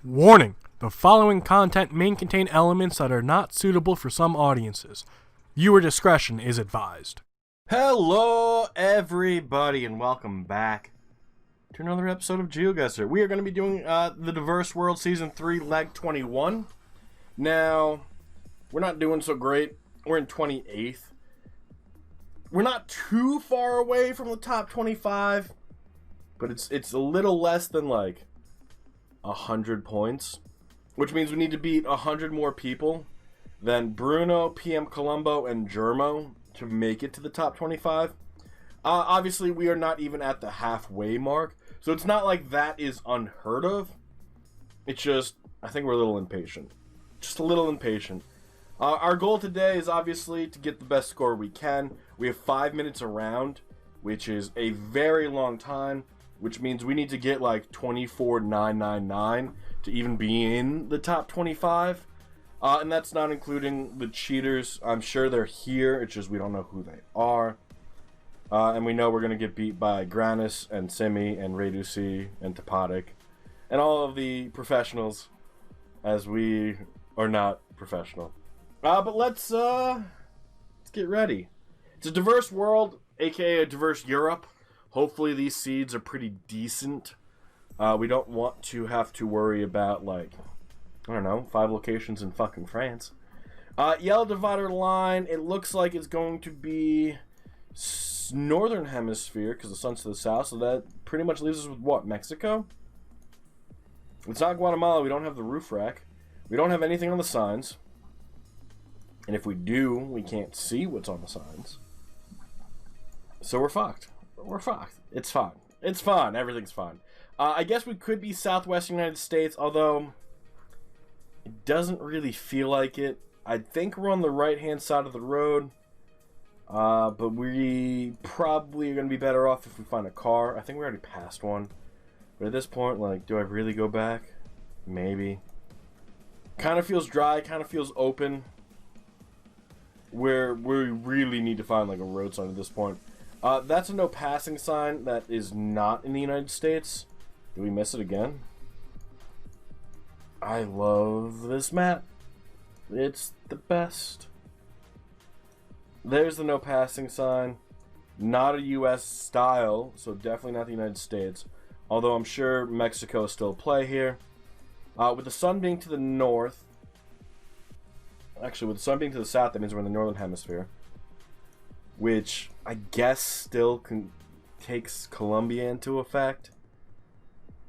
Warning: the following content may contain elements that are not suitable for some audiences. Viewer discretion is advised. Hello, everybody, and welcome back to another episode of Geoguessr. We are going to be doing the Diverse World Season 3, Leg 21. Now, we're not doing so great. We're in 28th. We're not too far away from the top 25, but it's a little less than, like, 100 points, which means we need to beat 100 more people than Bruno, PM Colombo, and Germo to make it to the top 25. Obviously, we are not even at the halfway mark, so it's not like that is unheard of. It's just, I think we're a little impatient. Just a little impatient. Our goal today is obviously to get the best score we can. We have 5 minutes around, which is a very long time, which means we need to get like 24,999 to even be in the top 25. And that's not including the cheaters. I'm sure they're here, it's just we don't know who they are. And we know we're going to get beat by Granis and Simi and Reduci and Topotic and all of the professionals, as we are not professional. But let's get ready. It's a diverse world, aka a diverse Europe. Hopefully these seeds are pretty decent. We don't want to have to worry about, like, I don't know, 5 locations in fucking France. Yellow divider line, it looks like it's going to be northern hemisphere because the sun's to the south, so that pretty much leaves us with what, Mexico? It's not Guatemala, we don't have the roof rack. We don't have anything on the signs. And if we do, we can't see what's on the signs. So we're fucked. We're fucked. It's fine. It's fun. Everything's fun. I guess we could be southwestern United States, although it doesn't really feel like it. I think we're on the right-hand side of the road, but we probably are going to be better off if we find a car. I think we already passed one. But at this point, like, do I really go back? Maybe. Kind of feels dry, kind of feels open. Where we really need to find, like, a road sign at this point. That's a no passing sign that is not in the United States. Did we miss it again? I love this map. It's the best. There's the no passing sign. Not a US style, so definitely not the United States. Although I'm sure Mexico is still a play here. With the sun being to the north. Actually, with the sun being to the south, that means we're in the northern hemisphere. Which I guess still takes Colombia into effect,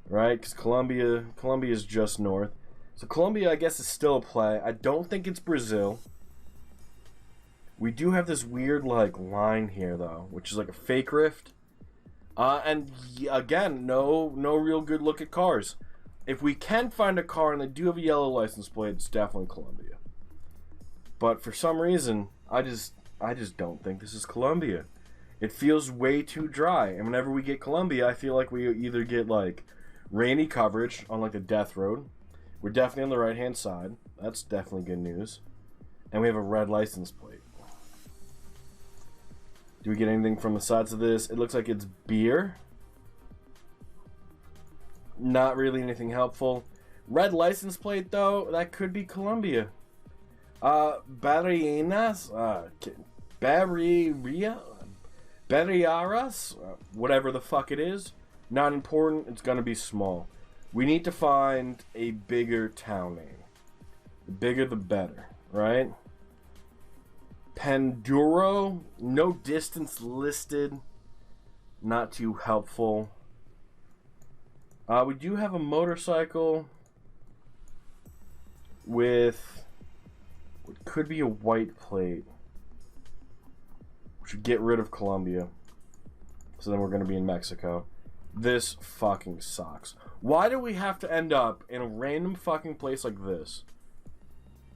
right? Because Colombia is just north, so Colombia I guess is still a play. I don't think it's Brazil. We do have this weird like line here though, which is like a fake rift, and again, no real good look at cars. If we can find a car and they do have a yellow license plate, it's definitely Colombia. But for some reason, I just don't think this is Colombia. It feels way too dry. And whenever we get Colombia, I feel like we either get, like, rainy coverage on, like, the death road. We're definitely on the right-hand side. That's definitely good news. And we have a red license plate. Do we get anything from the sides of this? It looks like it's beer. Not really anything helpful. Red license plate, though, that could be Colombia. Barrianas, Barriaras, whatever the fuck it is, not important, it's gonna be small. We need to find a bigger town name. The bigger the better, right? Panduro, no distance listed, not too helpful. We do have a motorcycle with what could be a white plate. We should get rid of Colombia. So then we're going to be in Mexico. This fucking sucks. Why do we have to end up in a random fucking place like this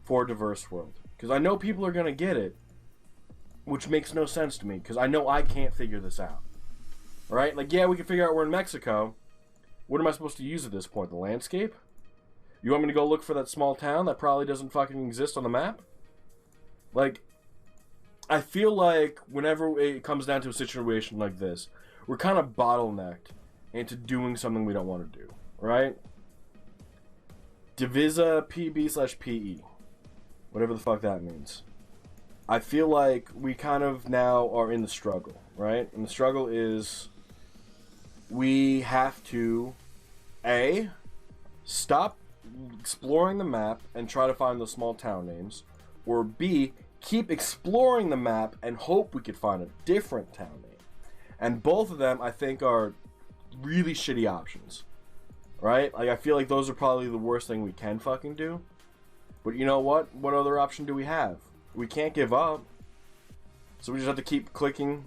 for a diverse world? Because I know people are going to get it, which makes no sense to me, because I know I can't figure this out. Right? Like, yeah, we can figure out we're in Mexico. What am I supposed to use at this point? The landscape? You want me to go look for that small town that probably doesn't fucking exist on the map? Like, I feel like whenever it comes down to a situation like this, we're kind of bottlenecked into doing something we don't want to do, right? Divisa PB/PE. Whatever the fuck that means. I feel like we kind of now are in the struggle, right? And the struggle is we have to, A, stop exploring the map and try to find the small town names, or B, keep exploring the map and hope we could find a different town name. And both of them, I think, are really shitty options, right? Like, I feel like those are probably the worst thing we can fucking do. But you know what? What other option do we have? We can't give up. So we just have to keep clicking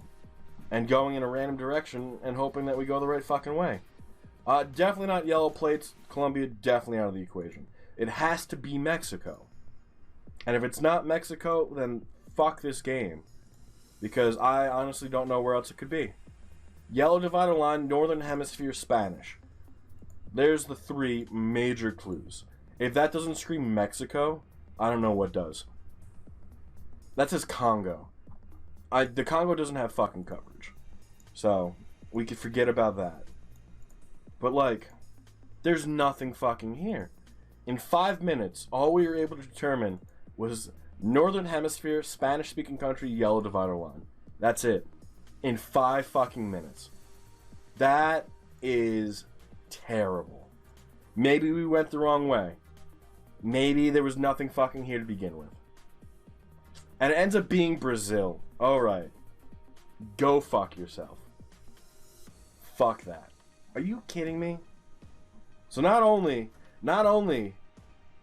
and going in a random direction and hoping that we go the right fucking way. Definitely not yellow plates. Colombia, definitely out of the equation. It has to be Mexico. And if it's not Mexico, then fuck this game. Because I honestly don't know where else it could be. Yellow divider line, Northern Hemisphere, Spanish. There's the 3 major clues. If that doesn't scream Mexico, I don't know what does. That says Congo. The Congo doesn't have fucking coverage. So, we could forget about that. But like, there's nothing fucking here. In 5 minutes, all we were able to determine was Northern Hemisphere, Spanish-speaking country, yellow divider line. That's it. In 5 fucking minutes. That is terrible. Maybe we went the wrong way. Maybe there was nothing fucking here to begin with. And it ends up being Brazil. Alright. Go fuck yourself. Fuck that. Are you kidding me? So not only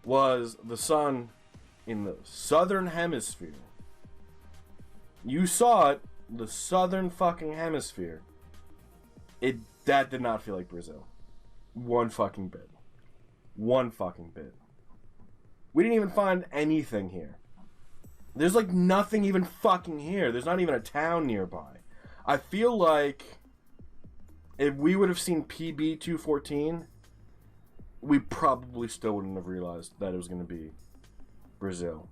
was the sun in the southern hemisphere, you saw it, the southern fucking hemisphere, that did not feel like Brazil. One fucking bit. One fucking bit. We didn't even find anything here. There's like nothing even fucking here. There's not even a town nearby. I feel like if we would have seen PB 214, we probably still wouldn't have realized that it was going to be Brazil.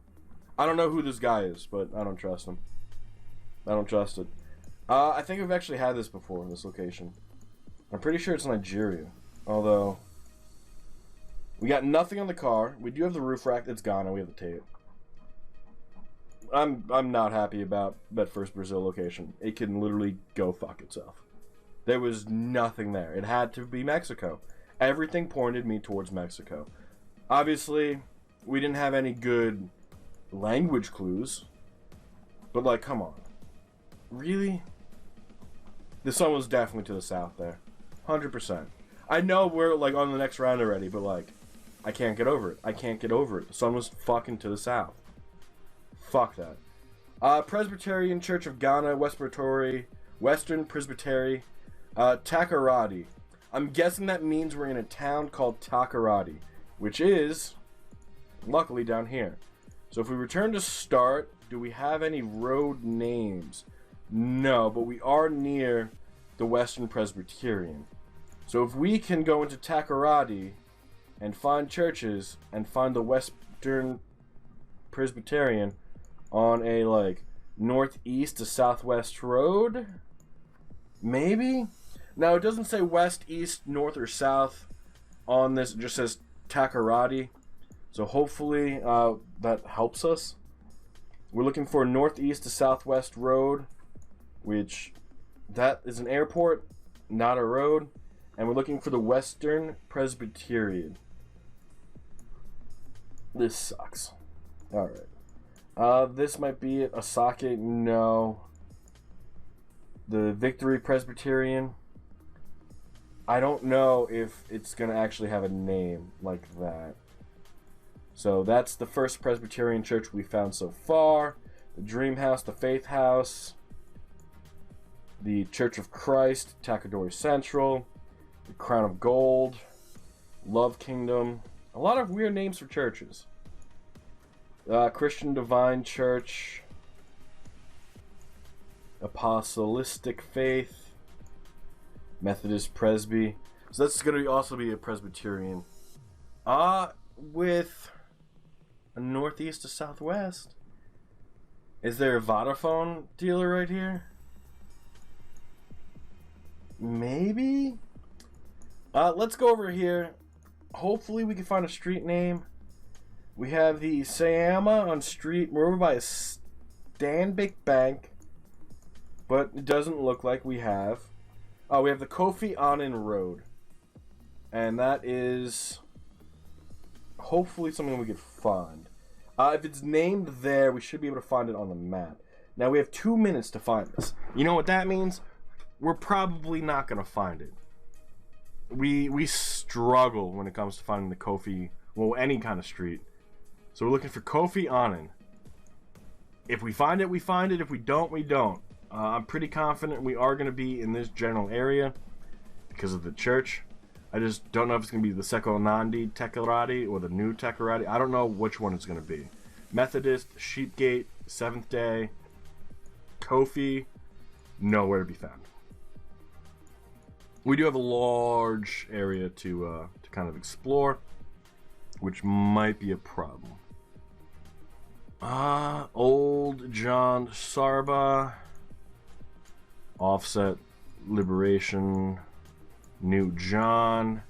I don't know who this guy is, but I don't trust him. I don't trust it. I think we've actually had this before, this location. I'm pretty sure it's Nigeria. Although, we got nothing on the car. We do have the roof rack. It's gone, and we have the tape. I'm not happy about that first Brazil location. It can literally go fuck itself. There was nothing there. It had to be Mexico. Everything pointed me towards Mexico. Obviously, we didn't have any good language clues. But like, come on. Really? The sun was definitely to the south there. 100%. I know we're like on the next round already, but like, I can't get over it. I can't get over it. The sun was fucking to the south. Fuck that. Presbyterian Church of Ghana, Western Presbytery, Takoradi. I'm guessing that means we're in a town called Takoradi, which is, luckily, down here. So if we return to start, do we have any road names? No, but we are near the Western Presbyterian. So if we can go into Takoradi and find churches and find the Western Presbyterian on a like northeast to southwest road, maybe? Now it doesn't say west, east, north, or south on this. It just says Takoradi. So hopefully that helps us. We're looking for northeast to southwest road, which that is an airport, not a road. And we're looking for the Western Presbyterian. This sucks. Alright. This might be it. Osaka, no. The Victory Presbyterian. I don't know if it's going to actually have a name like that. So that's the first Presbyterian church we found so far. The Dream House, the Faith House. The Church of Christ, Takadori Central. The Crown of Gold. Love Kingdom. A lot of weird names for churches. Christian Divine Church, Apostolic Faith, Methodist Presby. So that's going to also be a Presbyterian. With a northeast to southwest. Is there a Vodafone dealer right here? Maybe? Let's go over here hopefully we can find a street name. We have the Sayama on street. We're over by a Stanbic Bank, but it doesn't look like we have. Oh, we have the Kofi Annan Road, and that is hopefully something we could find. If it's named there, we should be able to find it on the map. Now we have 2 minutes to find this. You know what that means? We're probably not gonna find it. We struggle when it comes to finding the Kofi, well, any kind of street. So we're looking for Kofi Annan. If we find it, we find it. If we don't, we don't. I'm pretty confident we are gonna be in this general area because of the church. I just don't know if it's going to be the Seko Nandi Tekarati or the new Tekarati. I don't know which one it's going to be. Methodist, Sheepgate, Seventh Day, Kofi, nowhere to be found. We do have a large area to kind of explore, which might be a problem. Old John Sarba, Offset, Liberation, New John,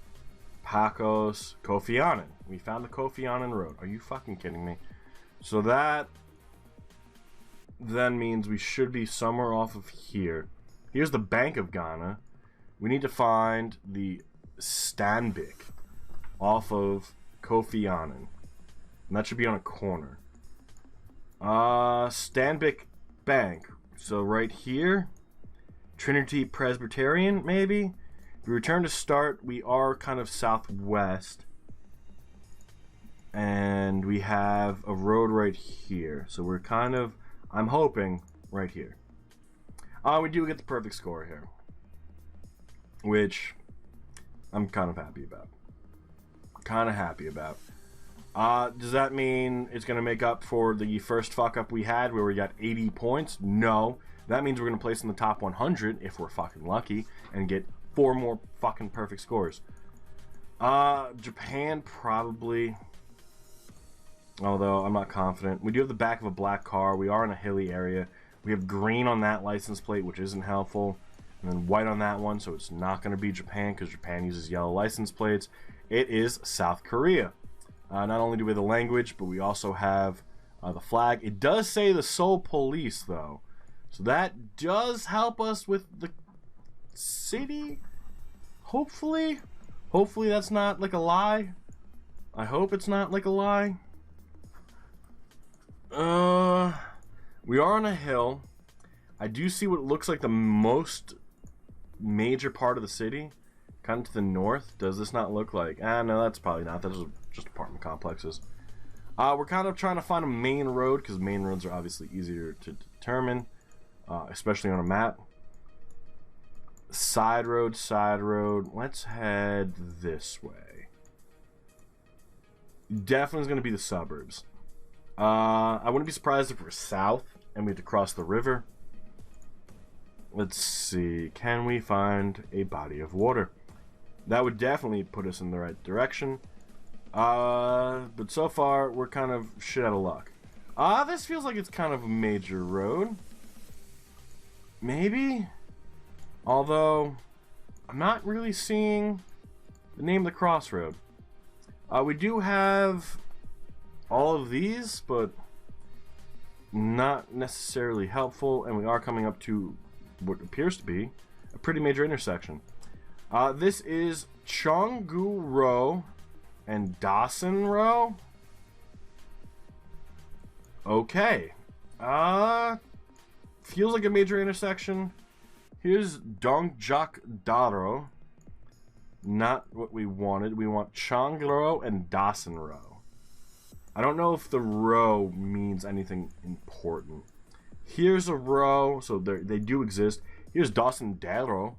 Pacos, Kofi Annan. We found the Kofi Annan Road. Are you fucking kidding me? So that then means we should be somewhere off of here. Here's the Bank of Ghana. We need to find the Stanbic off of Kofi Annan. And that should be on a corner. Stanbic Bank. So right here. Trinity Presbyterian, maybe? If we return to start, we are kind of southwest. And we have a road right here. So we're kind of, I'm hoping, right here. We do get the perfect score here. Which I'm kind of happy about. Does that mean it's going to make up for the first fuck up we had where we got 80 points? No. That means we're going to place in the top 100 if we're fucking lucky and get 4 more fucking perfect scores. Japan probably, although I'm not confident. We do have the back of a black car. We are in a hilly area. We have green on that license plate, which isn't helpful, and then white on that one, so it's not going to be Japan because Japan uses yellow license plates. It is South Korea. Not only do we have the language, but we also have the flag. It does say the Seoul Police, though, so that does help us with the city. Hopefully that's not like a lie. I hope it's not like a lie. We are on a hill. I do see what looks like the most major part of the city, kind of to the north. Does this not look like? No, that's probably not. That's just apartment complexes. We're kind of trying to find a main road because main roads are obviously easier to determine, especially on a map. Side road. Let's head this way. Definitely is going to be the suburbs. I wouldn't be surprised if we're south and we have to cross the river. Let's see. Can we find a body of water? That would definitely put us in the right direction. But so far, we're kind of shit out of luck. This feels like it's kind of a major road. Maybe? Although, I'm not really seeing the name of the crossroad. We do have all of these, but not necessarily helpful, and we are coming up to what appears to be a pretty major intersection. This is Chonggu Row and Dawson Row. Okay. Feels like a major intersection. Here's Dongjak Daro. Not what we wanted. We want Chong Row and Dawson Row. I don't know if the row means anything important. Here's a row, so they do exist. Here's Dawson Daro.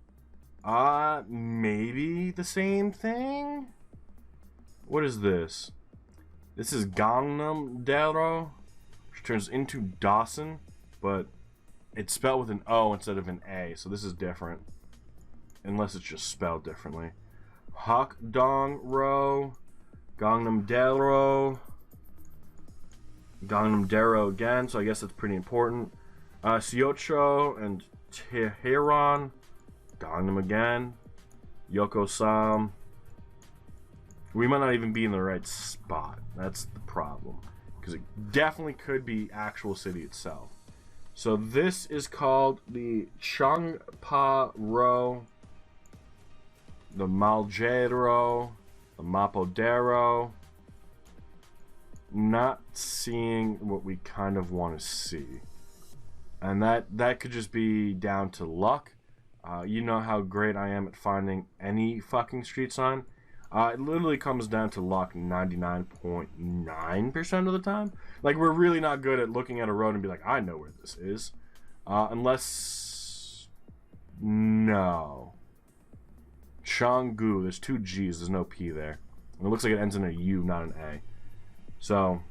Maybe the same thing? What is this? This is Gangnam Daro, which turns into Dawson, but it's spelled with an O instead of an A, so this is different. Unless it's just spelled differently. Hakdong Row, Gangnam Daro, Gangnam Daro again, so I guess that's pretty important. Seocho and Tehran, Gangnam again, Yokosam, We might not even be in the right spot. That's the problem. Because it definitely could be actual city itself. So this is called the Chongpa-ro, the Malgero, the Mapodero. Not seeing what we kind of want to see. And that could just be down to luck. You know how great I am at finding any fucking street sign. It literally comes down to luck 99.9% of the time. Like, we're really not good at looking at a road and be like, I know where this is. Unless... No. Changgu, there's 2 G's, there's no P there. And it looks like it ends in a U, not an A. So,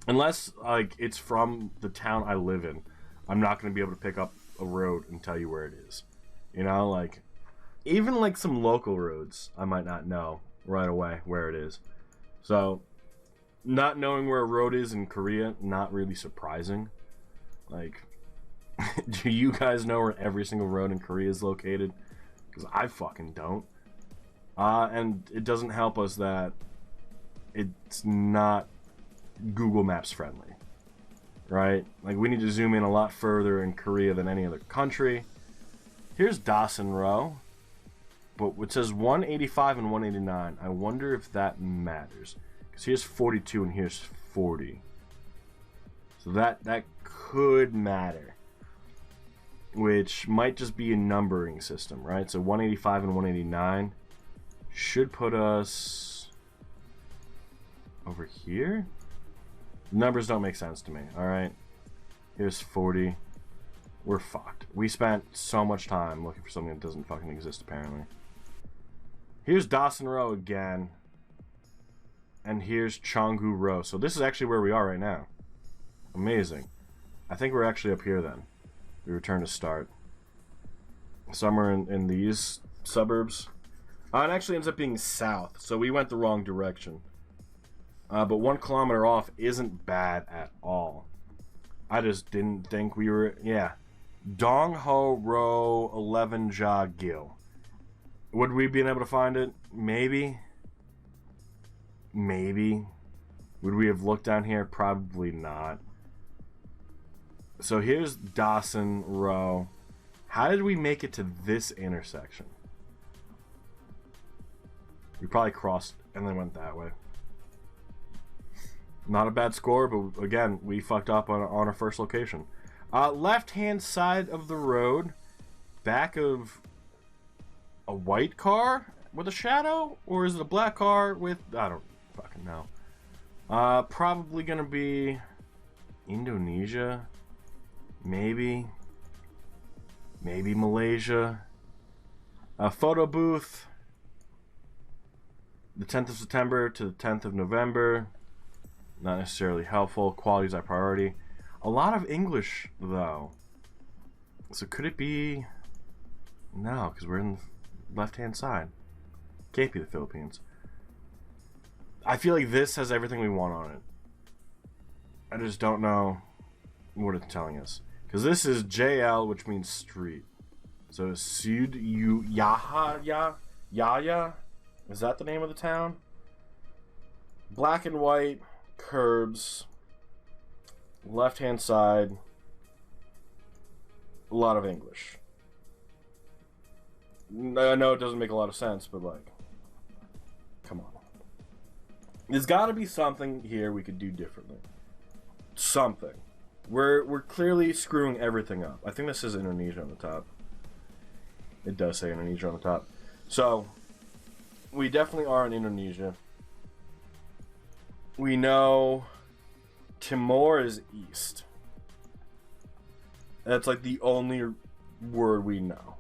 unless, like, it's from the town I live in, I'm not going to be able to pick up a road and tell you where it is. You know, like... Even like some local roads, I might not know right away where it is. So, not knowing where a road is in Korea, not really surprising. Like, do you guys know where every single road in Korea is located? Because I fucking don't. And it doesn't help us that it's not Google Maps friendly. Right? Like, we need to zoom in a lot further in Korea than any other country. Here's Dasan-ro. But it says 185 and 189. I wonder if that matters. Because here's 42 and here's 40. So that could matter. Which might just be a numbering system, right? So 185 and 189 should put us over here. Numbers don't make sense to me, alright? Here's 40. We're fucked. We spent so much time looking for something that doesn't fucking exist, apparently. Here's Dasan-ro again. And here's Changgu-ro. So this is actually where we are right now. Amazing. I think we're actually up here then. We return to start. Somewhere in these suburbs. It actually ends up being south. So we went the wrong direction. But 1 kilometer off isn't bad at all. I just didn't think we were... Yeah. Dongho-ro 11 Ja-gil. Would we be able to find it? Maybe. Maybe. Would we have looked down here? Probably not. So here's Dasan-ro. How did we make it to this intersection? We probably crossed and then went that way. Not a bad score, but again, we fucked up on our first location. Left-hand side of the road, back of a white car with a shadow, or is it a black car with... I don't fucking know. Probably gonna be Indonesia, maybe Malaysia. A photo booth, the 10th of September to the 10th of November. Not necessarily helpful. Quality is our priority. A lot of English, though. So could it be... No, because we're in the left-hand side. Can't be the Philippines. I feel like this has everything we want on it. I just don't know what it's telling us. Because this is JL, which means street. So Sud Yaya? Is that the name of the town? Black and white, curbs, left-hand side, a lot of English. I know it doesn't make a lot of sense, but like, come on. There's got to be something here we could do differently. Something. We're clearly screwing everything up. I think this says Indonesia on the top. It does say Indonesia on the top. So, we definitely are in Indonesia. We know Timor is east. That's like the only word we know.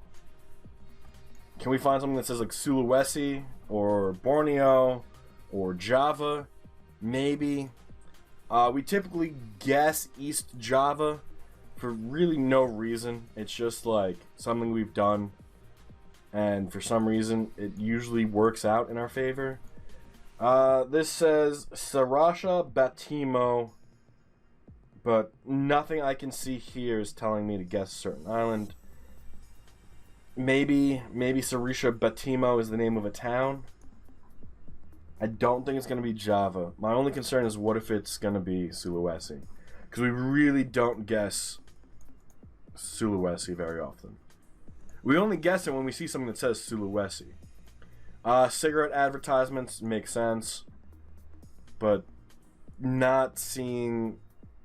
Can we find something that says like Sulawesi or Borneo or Java? Maybe. We typically guess East Java for really no reason. It's just like something we've done, and for some reason it usually works out in our favor. This says Sarasha Batimo, but nothing I can see here is telling me to guess a certain island. Maybe Sarisha Batimo is the name of a town. I don't think it's going to be Java. My only concern is what if it's going to be Sulawesi? Because we really don't guess Sulawesi very often. We only guess it when we see something that says Sulawesi. Cigarette advertisements make sense, but not seeing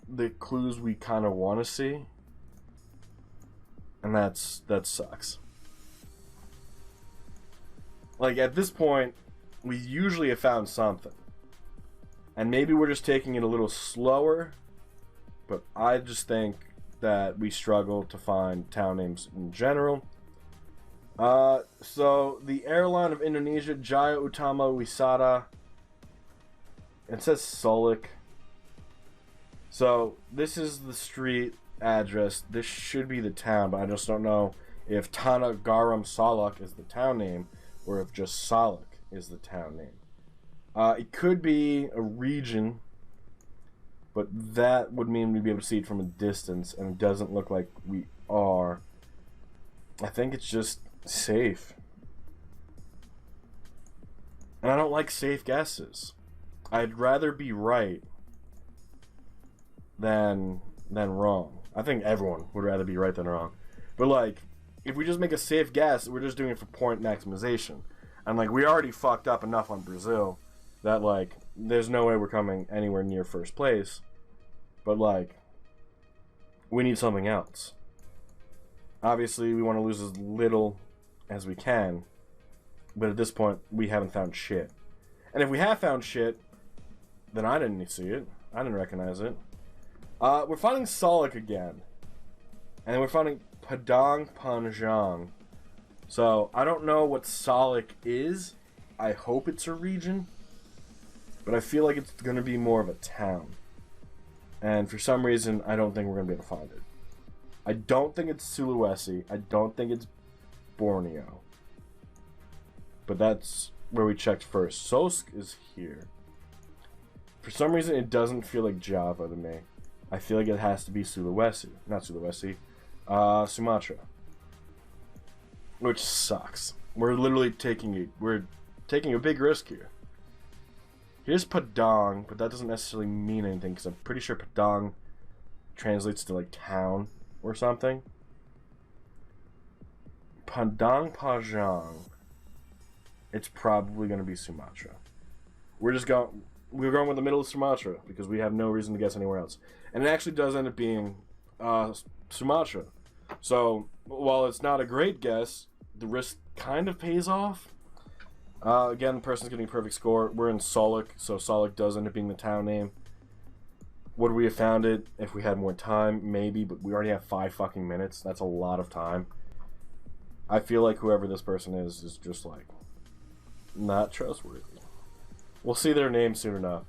the clues we kind of want to see, and that sucks. Like, at this point, we usually have found something, and maybe we're just taking it a little slower, but I just think that we struggle to find town names in general. So the airline of Indonesia, Jaya Utama Wisata. It says Solok. So this is the street address. This should be the town, but I just don't know if Tanah Garam Solok is the town name or if just Solok is the town name. It could be a region, but that would mean we'd be able to see it from a distance, and it doesn't look like we are. I think it's just safe. And I don't like safe guesses. I'd rather be right than wrong. I think everyone would rather be right than wrong. But like, if we just make a safe guess, we're just doing it for point maximization. And like, we already fucked up enough on Brazil that like, there's no way we're coming anywhere near first place. But like, we need something else. Obviously, we want to lose as little as we can. But at this point, we haven't found shit. And if we have found shit, then I didn't see it. I didn't recognize it. We're finding Solok again. And then we're finding Padang Panjang. So, I don't know what Solok is. I hope it's a region. But I feel like it's going to be more of a town. And for some reason, I don't think we're going to be able to find it. I don't think it's Sulawesi. I don't think it's Borneo. But that's where we checked first. Sosk is here. For some reason, it doesn't feel like Java to me. I feel like it has to be Sulawesi. Not Sulawesi. Sumatra. Which sucks. We're literally taking a big risk here. Here's Padang, but that doesn't necessarily mean anything because I'm pretty sure Padang translates to like town or something. Padang Panjang. It's probably going to be Sumatra. We're going with the middle of Sumatra because we have no reason to guess anywhere else. And it actually does end up being Sumatra. So while it's not a great guess, the risk kind of pays off. Again, the person's getting a perfect score. We're in Solok, so Solok does end up being the town name. Would we have found it if we had more time? Maybe, but we already have 5 fucking minutes. That's a lot of time. I feel like whoever this person is just like not trustworthy. We'll see their name soon enough.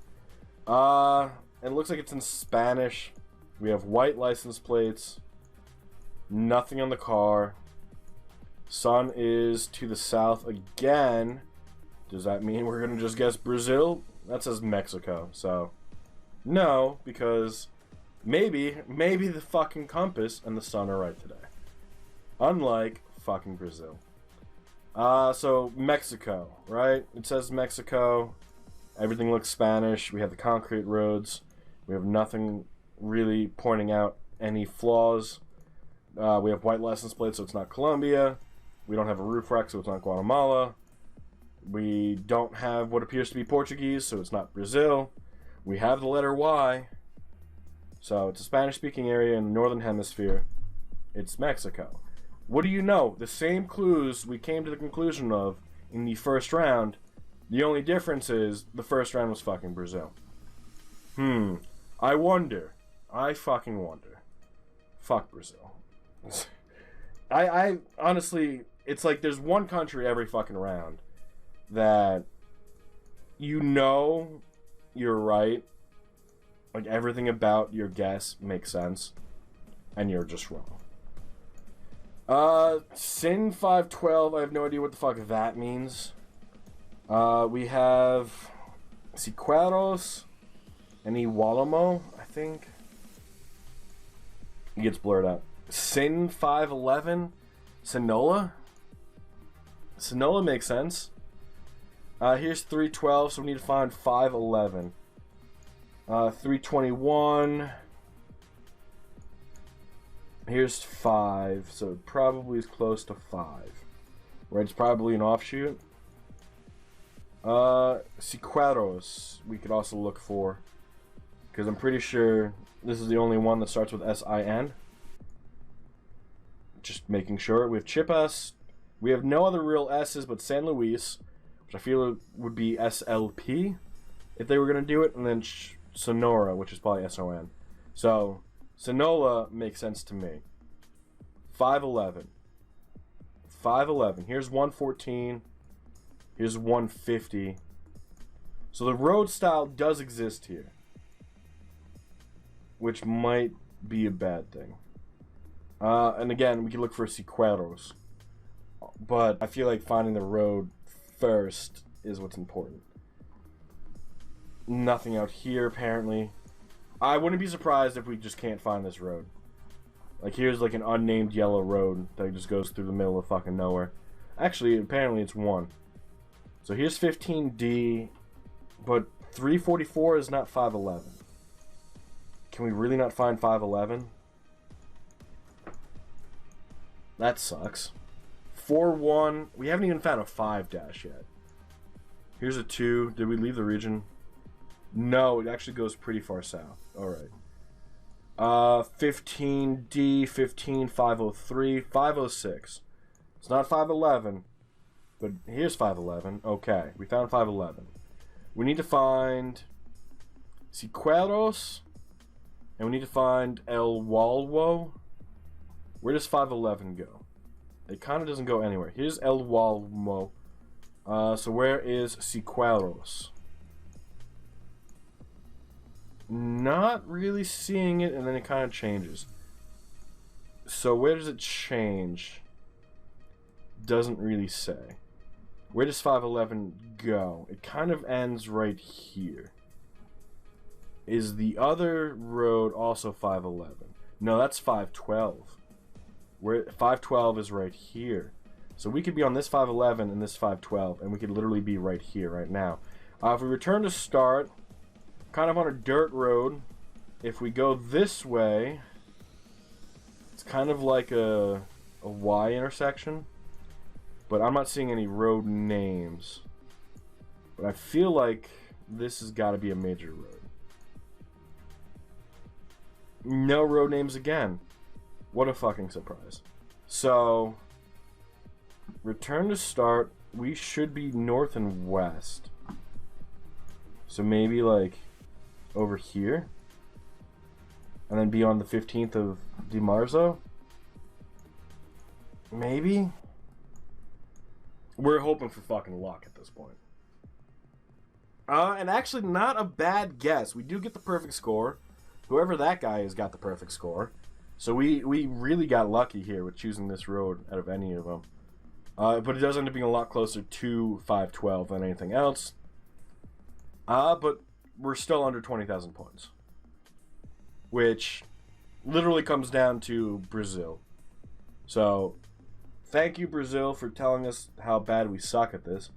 It looks like it's in Spanish. We have white license plates. Nothing on the car. Sun is to the south again. Does that mean we're gonna just guess Brazil? That says Mexico, so no, because maybe the fucking compass and the sun are right today. Unlike fucking Brazil. So Mexico, right? It says Mexico. Everything looks Spanish. We have the concrete roads. We have nothing really pointing out any flaws. We have white license plates, so it's not Colombia. We don't have a roof rack, so it's not Guatemala. We don't have what appears to be Portuguese, so it's not Brazil. We have the letter Y, so it's a Spanish-speaking area in the northern hemisphere. It's Mexico. What do you know? The same clues we came to the conclusion of in the first round. The only difference is the first round was fucking Brazil. I wonder. I fucking wonder. Fuck Brazil. I honestly, it's like there's one country every fucking round that you know you're right. Like everything about your guess makes sense, and you're just wrong. Sin 512, I have no idea what the fuck that means. We have Siqueiros and Iwalamo, I think. It gets blurred out. Sin 511, Sinola? Sinola makes sense. Here's 312, so we need to find 511. 321. Here's 5, so it probably is close to 5. Right, it's probably an offshoot. Siqueros, we could also look for. Because I'm pretty sure this is the only one that starts with S-I-N. Just making sure. We have Chipas. We have no other real S's but San Luis, which I feel would be S-L-P if they were going to do it. And then Sonora, which is probably S-O-N. So, Sonola makes sense to me. 511. 511. Here's 114. Here's 150. So the road style does exist here, which might be a bad thing. And again, we can look for Siqueros, but I feel like finding the road first is what's important. Nothing out here, apparently. I wouldn't be surprised if we just can't find this road. Like, here's like an unnamed yellow road that just goes through the middle of fucking nowhere. Actually, apparently it's 1. So here's 15D, but 344 is not 511. Can we really not find 511? That sucks. 41, we haven't even found a 5 dash yet. Here's a 2. Did we leave the region? No, it actually goes pretty far south. Alright. 15D, 15, 503, 506. It's not 511, but here's 511. Okay, we found 511. We need to find Siqueros, and we need to find El Walwo. Where does 511 go? It kind of doesn't go anywhere. Here's El Walwo. So where is Siqueros? Not really seeing it, and then it kind of changes. So where does it change? Doesn't really say. Where does 511 go? It kind of ends right here. Is the other road also 511? No, that's 512. Where 512 is right here. So we could be on this 511 and this 512, and we could literally be right here, right now. If we return to start, kind of on a dirt road. If we go this way, it's kind of like a Y intersection. But I'm not seeing any road names. But I feel like this has got to be a major road. No road names again. What a fucking surprise. So, return to start. We should be north and west. So maybe like over here. And then be on the 15th of Di Marzo. Maybe? We're hoping for fucking luck at this point. And actually not a bad guess. We do get the perfect score. Whoever that guy is got the perfect score. So we really got lucky here with choosing this road out of any of them. But it does end up being a lot closer to 512 than anything else. But we're still under 20,000 points. Which literally comes down to Brazil. So, thank you, Brazil, for telling us how bad we suck at this.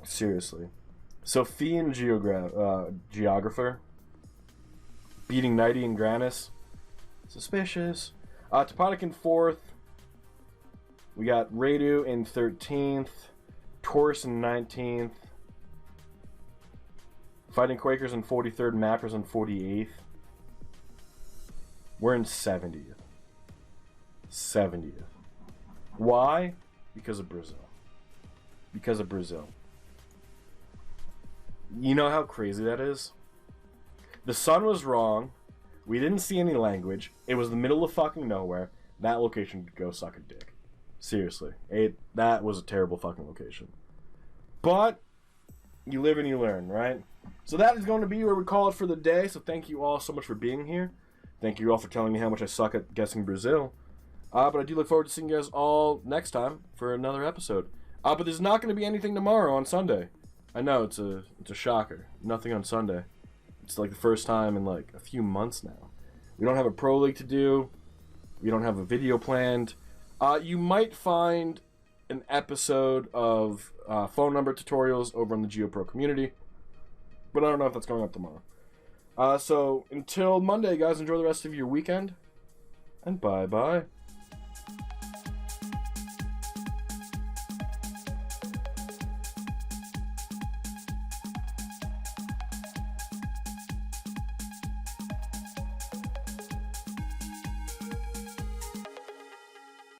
Seriously. Sophian Geoguessr. Beating Nighty and Granis. Suspicious. Toponic in 4th. We got Radu in 13th. Taurus in 19th. Fighting Quakers in 43rd. Mappers in 48th. We're in 70th. 70th. Why? Because of Brazil. Because of Brazil. You know how crazy that is? The sun was wrong. We didn't see any language. It was the middle of fucking nowhere. That location could go suck a dick. Seriously. That was a terrible fucking location. But, you live and you learn, right? So that is going to be where we call it for the day. So thank you all so much for being here. Thank you all for telling me how much I suck at guessing Brazil. But I do look forward to seeing you guys all next time for another episode. But there's not going to be anything tomorrow on Sunday. I know, it's a shocker. Nothing on Sunday. It's like the first time in like a few months now. We don't have a Pro League to do. We don't have a video planned. You might find an episode of phone number tutorials over on the GeoPro community. But I don't know if that's going up tomorrow. So until Monday, guys, enjoy the rest of your weekend. And bye-bye.